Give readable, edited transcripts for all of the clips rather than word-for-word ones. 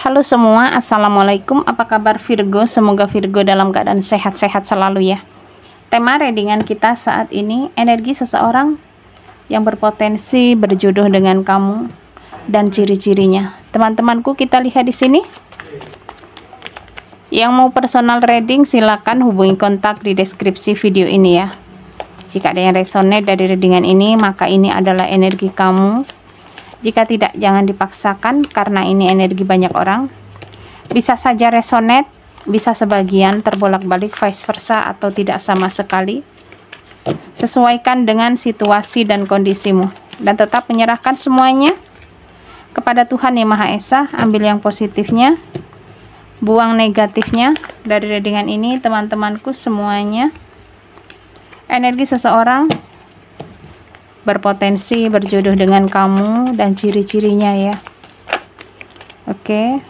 Halo semua, assalamualaikum. Apa kabar Virgo? Semoga Virgo dalam keadaan sehat-sehat selalu ya. Tema readingan kita saat ini, energi seseorang yang berpotensi berjodoh dengan kamu dan ciri-cirinya. Teman-temanku, kita lihat di sini. Yang mau personal reading silakan hubungi kontak di deskripsi video ini ya. Jika ada yang resonate dari readingan ini, maka ini adalah energi kamu. Jika tidak, jangan dipaksakan karena ini energi banyak orang. Bisa saja resonate, bisa sebagian terbolak-balik, vice versa, atau tidak sama sekali. Sesuaikan dengan situasi dan kondisimu. Dan tetap menyerahkan semuanya kepada Tuhan Yang Maha Esa. Ambil yang positifnya, buang negatifnya dari readingan ini, teman-temanku semuanya. Energi seseorang berpotensi berjodoh dengan kamu dan ciri-cirinya ya. Oke.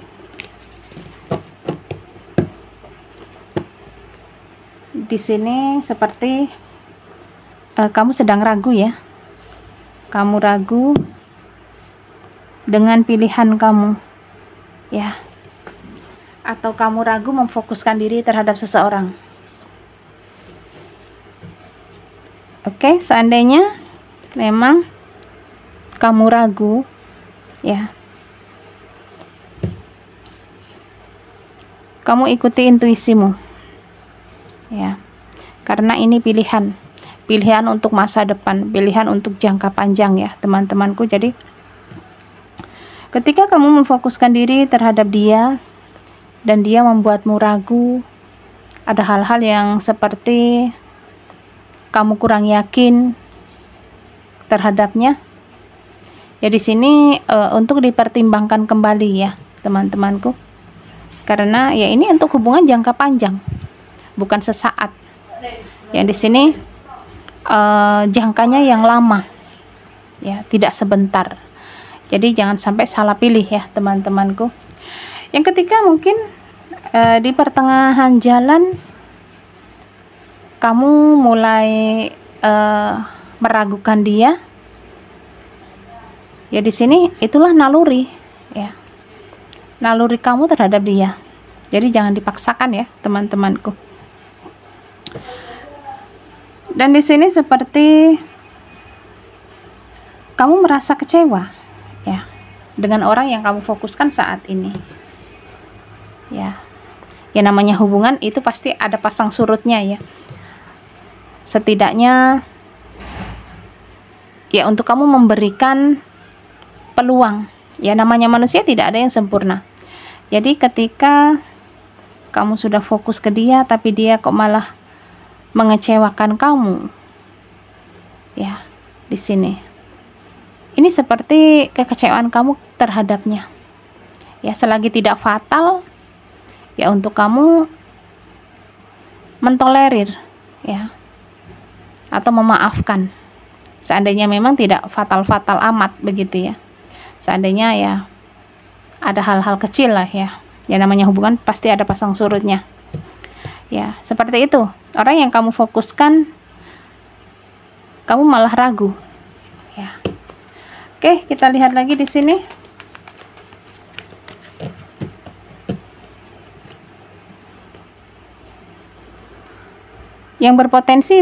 Di sini seperti kamu sedang ragu ya. Kamu ragu dengan pilihan kamu ya. Atau kamu ragu memfokuskan diri terhadap seseorang. Oke, seandainya memang kamu ragu ya, kamu ikuti intuisimu ya, karena ini pilihan untuk masa depan, pilihan untuk jangka panjang ya teman-temanku. Jadi ketika kamu memfokuskan diri terhadap dia dan dia membuatmu ragu, ada hal-hal yang seperti kamu kurang yakin terhadapnya ya, di sini untuk dipertimbangkan kembali ya teman-temanku, karena ya ini untuk hubungan jangka panjang, bukan sesaat ya. Di sini jangkanya yang lama ya, tidak sebentar. Jadi jangan sampai salah pilih ya teman-temanku. Yang ketika mungkin di pertengahan jalan kamu mulai meragukan dia ya, di sini itulah naluri ya, naluri kamu terhadap dia. Jadi jangan dipaksakan ya teman-temanku. Dan di sini seperti kamu merasa kecewa ya dengan orang yang kamu fokuskan saat ini ya. Ya namanya hubungan itu pasti ada pasang surutnya ya. Setidaknya ya untuk kamu memberikan peluang ya, namanya manusia tidak ada yang sempurna. Jadi ketika kamu sudah fokus ke dia tapi dia kok malah mengecewakan kamu ya, di sini ini seperti kekecewaan kamu terhadapnya ya. Selagi tidak fatal ya untuk kamu mentolerir ya, atau memaafkan. Seandainya memang tidak fatal-fatal amat begitu ya. Seandainya ya ada hal-hal kecil lah ya. Ya namanya hubungan pasti ada pasang surutnya. Ya, seperti itu. Orang yang kamu fokuskan kamu malah ragu. Ya. Oke, kita lihat lagi di sini. Yang berpotensi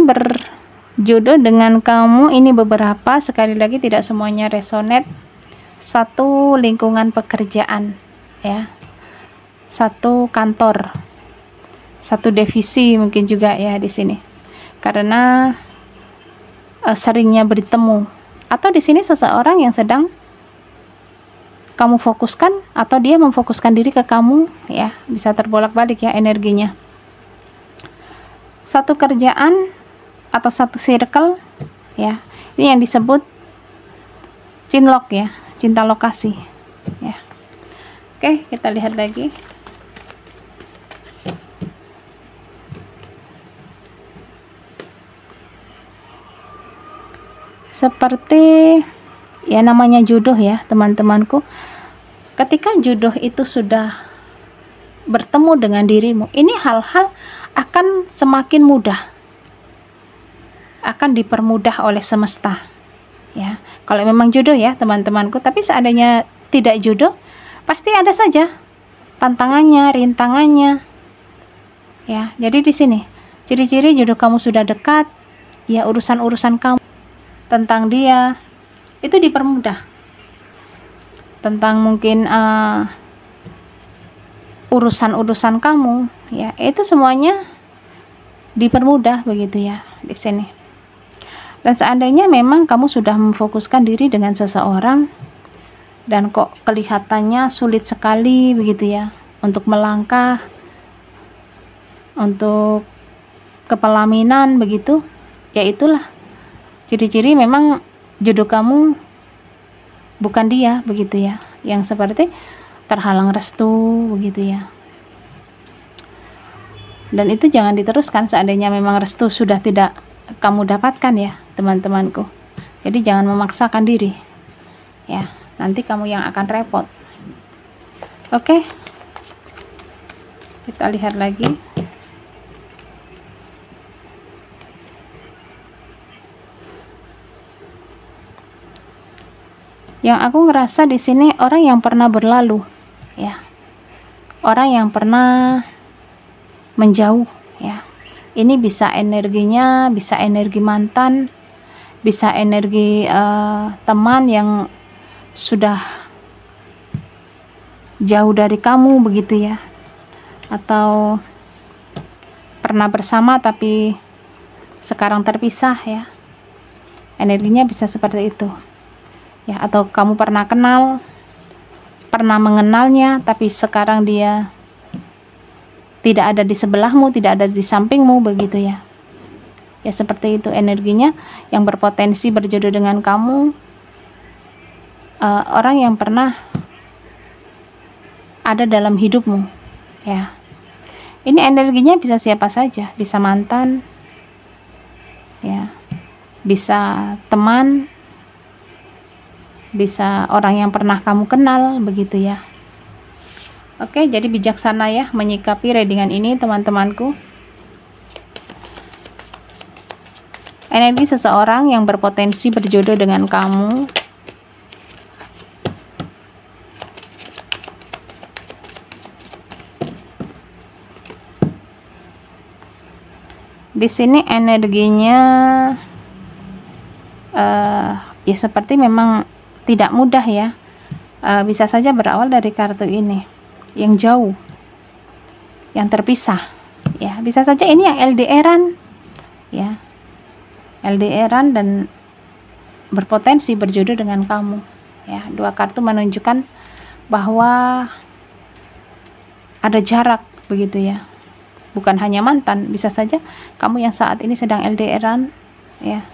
jodoh dengan kamu ini beberapa, sekali lagi tidak semuanya resonate. Satu lingkungan pekerjaan ya, satu kantor, satu divisi mungkin juga ya di sini, karena seringnya bertemu, atau di sini seseorang yang sedang kamu fokuskan atau dia memfokuskan diri ke kamu ya, bisa terbolak-balik ya energinya. Satu kerjaan atau satu circle ya, ini yang disebut cinlok ya, cinta lokasi ya. Oke, kita lihat lagi. Seperti ya namanya jodoh ya teman-temanku, ketika jodoh itu sudah bertemu dengan dirimu, ini hal-hal akan semakin mudah, akan dipermudah oleh semesta ya, kalau memang jodoh ya teman-temanku. Tapi seandainya tidak jodoh, pasti ada saja tantangannya, rintangannya. Ya, jadi di sini ciri-ciri jodoh kamu sudah dekat, ya urusan-urusan kamu tentang dia itu dipermudah. Tentang mungkin urusan-urusan kamu, ya itu semuanya dipermudah begitu ya di sini. Dan seandainya memang kamu sudah memfokuskan diri dengan seseorang dan kok kelihatannya sulit sekali begitu ya untuk melangkah, untuk kepelaminan begitu, ya itulah ciri-ciri memang jodoh kamu bukan dia begitu ya, yang seperti terhalang restu begitu ya. Dan itu jangan diteruskan seandainya memang restu sudah tidak kamu dapatkan ya teman-temanku. Jadi jangan memaksakan diri ya, nanti kamu yang akan repot. Oke, kita lihat lagi. Yang aku ngerasa di sini orang yang pernah berlalu ya, orang yang pernah menjauh ya. Ini bisa energinya, bisa energi mantan, bisa energi teman yang sudah jauh dari kamu begitu ya, atau pernah bersama tapi sekarang terpisah ya. Energinya bisa seperti itu ya, atau kamu pernah kenal, pernah mengenalnya tapi sekarang dia tidak ada di sebelahmu, tidak ada di sampingmu begitu ya. Ya seperti itu energinya, yang berpotensi berjodoh dengan kamu, orang yang pernah ada dalam hidupmu ya. Ini energinya bisa siapa saja, bisa mantan ya, bisa teman, bisa orang yang pernah kamu kenal begitu ya. Oke, jadi bijaksana ya menyikapi readingan ini teman-temanku. Energi seseorang yang berpotensi berjodoh dengan kamu. Di sini energinya ya seperti memang tidak mudah ya. Bisa saja berawal dari kartu ini, yang jauh, yang terpisah ya. Bisa saja ini yang LDR-an ya, LDR-an dan berpotensi berjodoh dengan kamu ya. Dua kartu menunjukkan bahwa ada jarak begitu ya, bukan hanya mantan, bisa saja kamu yang saat ini sedang LDR-an ya.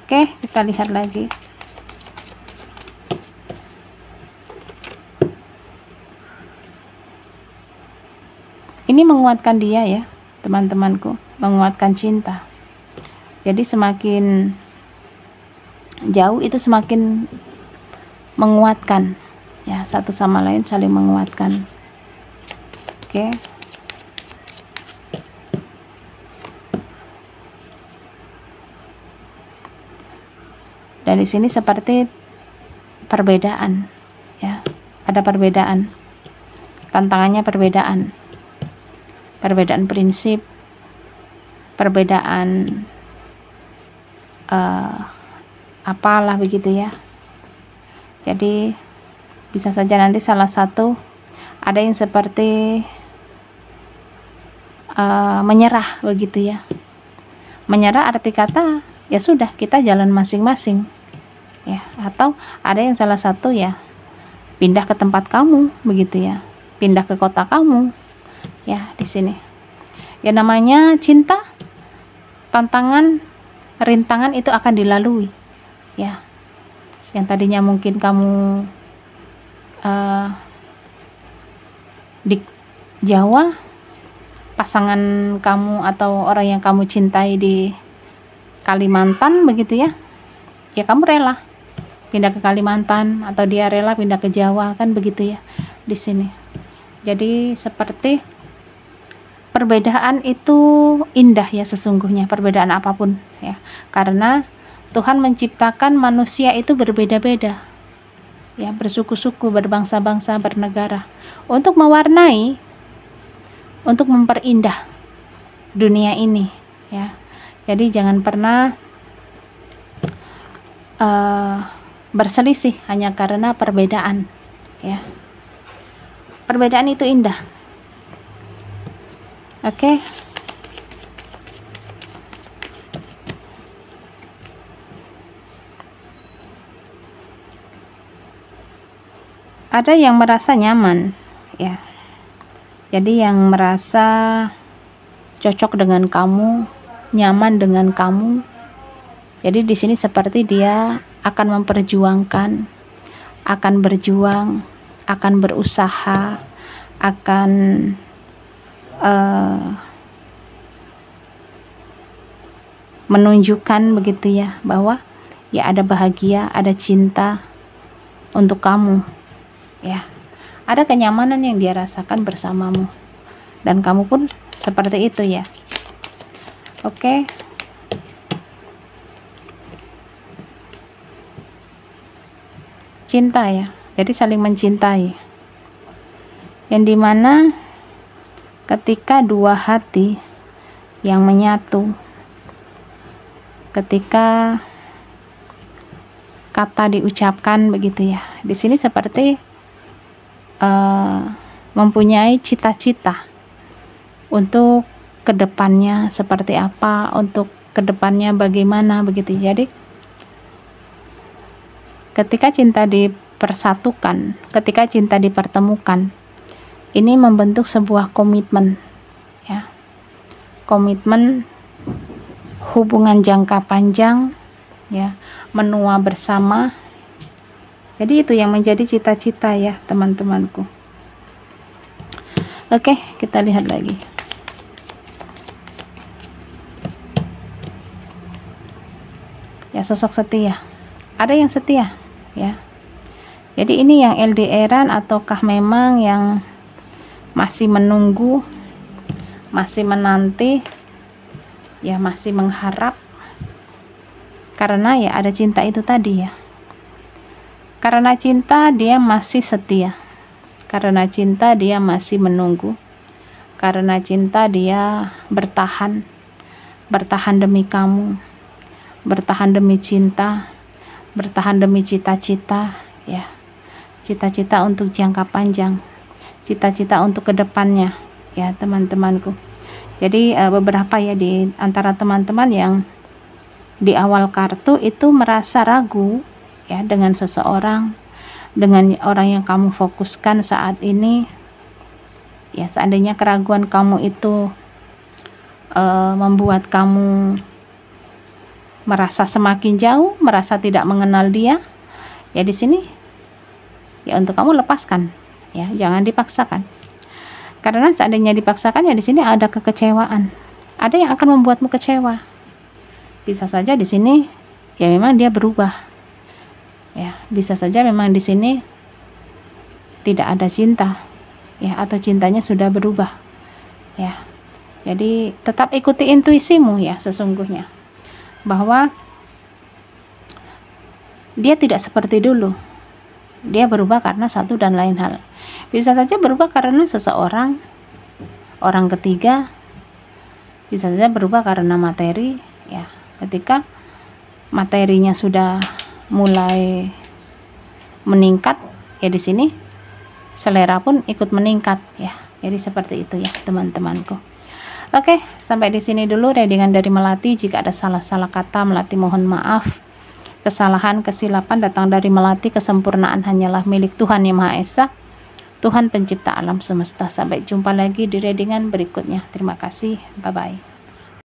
Oke, kita lihat lagi. Ini menguatkan dia ya teman-temanku, menguatkan cinta. Jadi semakin jauh itu semakin menguatkan ya, satu sama lain saling menguatkan. Oke. Dan di sini seperti perbedaan ya, ada perbedaan, tantangannya perbedaan prinsip, perbedaan apalah begitu ya. Jadi bisa saja nanti salah satu ada yang seperti menyerah begitu ya. Menyerah arti kata ya sudah, kita jalan masing-masing ya, atau ada yang salah satu ya pindah ke tempat kamu begitu ya, pindah ke kota kamu ya. Di sini ya namanya cinta, tantangan, rintangan itu akan dilalui ya. Yang tadinya mungkin kamu di Jawa, pasangan kamu atau orang yang kamu cintai di Kalimantan begitu ya, ya kamu rela pindah ke Kalimantan atau dia rela pindah ke Jawa, kan begitu ya di sini. Jadi seperti perbedaan itu indah ya sesungguhnya, perbedaan apapun ya, karena Tuhan menciptakan manusia itu berbeda-beda ya, bersuku-suku, berbangsa-bangsa, bernegara, untuk mewarnai, untuk memperindah dunia ini, ya. Jadi jangan pernah berselisih hanya karena perbedaan, ya. Perbedaan itu indah. Oke. Ada yang merasa nyaman, ya. Jadi yang merasa cocok dengan kamu, nyaman dengan kamu. Jadi di sini seperti dia akan memperjuangkan, akan berjuang, akan berusaha, akan menunjukkan begitu ya, bahwa ya ada bahagia, ada cinta untuk kamu, ya. Ada kenyamanan yang dia rasakan bersamamu, dan kamu pun seperti itu, ya. Oke. Cinta, ya. Jadi saling mencintai, yang dimana ketika dua hati yang menyatu, ketika kata diucapkan begitu ya, di sini seperti mempunyai cita-cita untuk kedepannya seperti apa, untuk kedepannya bagaimana begitu. Jadi ketika cinta dipersatukan, ketika cinta dipertemukan, ini membentuk sebuah komitmen, ya, komitmen hubungan jangka panjang, ya, menua bersama. Jadi itu yang menjadi cita-cita, ya, teman-temanku. Oke, kita lihat lagi. Ya, sosok setia. Ada yang setia, ya. Jadi ini yang LDR-an ataukah memang yang masih menunggu, masih menanti, ya, masih mengharap, karena ya ada cinta itu tadi, ya. Karena cinta dia masih setia, karena cinta dia masih menunggu, karena cinta dia bertahan demi kamu, bertahan demi cinta, bertahan demi cita-cita, ya, cita-cita untuk jangka panjang, cita-cita untuk kedepannya, ya, teman-temanku. Jadi beberapa ya di antara teman-teman yang di awal kartu itu merasa ragu, ya, dengan seseorang, dengan orang yang kamu fokuskan saat ini, ya. Seandainya keraguan kamu itu membuat kamu merasa semakin jauh, merasa tidak mengenal dia, ya, di sini ya untuk kamu lepaskan, ya, jangan dipaksakan. Karena seandainya dipaksakan, ya di sini ada kekecewaan, ada yang akan membuatmu kecewa. Bisa saja di sini ya memang dia berubah, ya, bisa saja memang di sini tidak ada cinta, ya, atau cintanya sudah berubah, ya. Jadi tetap ikuti intuisimu, ya, sesungguhnya bahwa dia tidak seperti dulu, dia berubah karena satu dan lain hal. Bisa saja berubah karena seseorang, orang ketiga, bisa saja berubah karena materi, ya. Ketika materinya sudah mulai meningkat, ya, di sini selera pun ikut meningkat, ya. Jadi seperti itu, ya, teman-temanku. Oke, sampai di sini dulu readingan dari Melati. Jika ada salah-salah kata, Melati mohon maaf. Kesalahan, kesilapan datang dari Melati. Kesempurnaan hanyalah milik Tuhan Yang Maha Esa, Tuhan pencipta alam semesta. Sampai jumpa lagi di readingan berikutnya. Terima kasih, bye-bye.